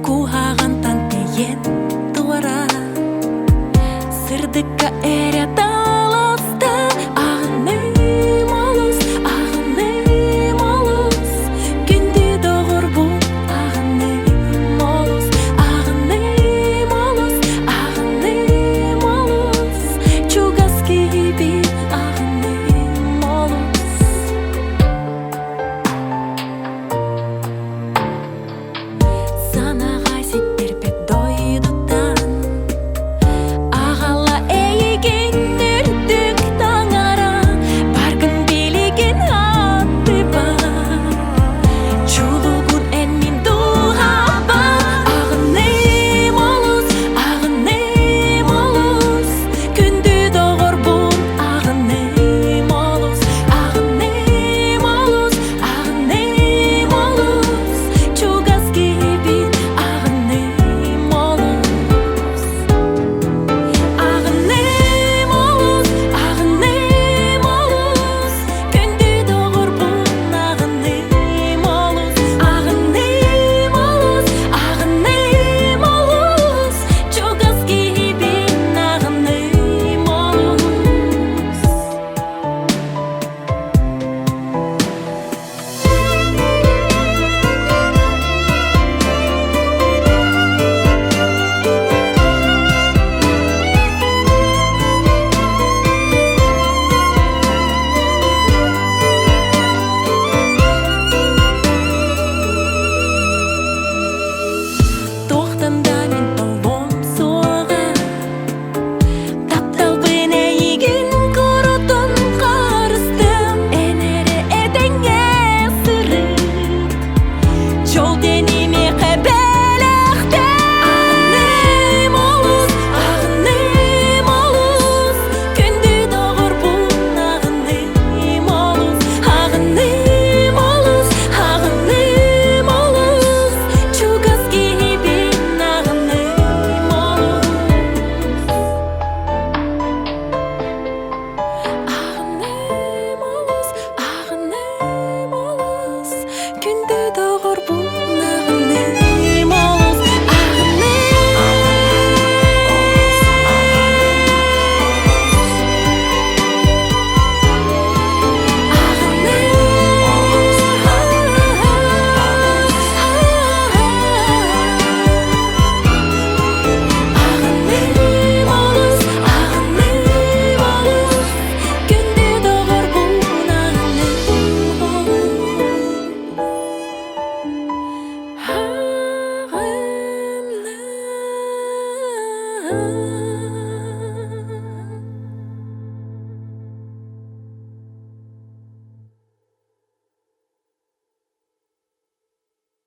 кухагантан тиен туара сырдыкка эре таласта ағыным алыс күнді доғыр бұл ағыным алыс чугас киби ағыным алыс санаға сеттерпет дойдуттан ағала эйген үрдік таңара баргын билеген атты бар чулугун энмин дуғаба ағыным алыс күнді доғыр бұл ағыным алыс чугас киби ағыным алыс күнді доғыр бұл ағыным алыс чугас киби ағыным алыс тоқтамда мен толбом соға таптал біне егін құрытын қарыстым энере этеңе сырып жол денеме қабеліқті ағыным алыс күнді доғыр бұл ағыным алыс чугас киби ағыным алыс күнді доғыр бұл ағыным алыс күнді доғыр бұл ағыным алыс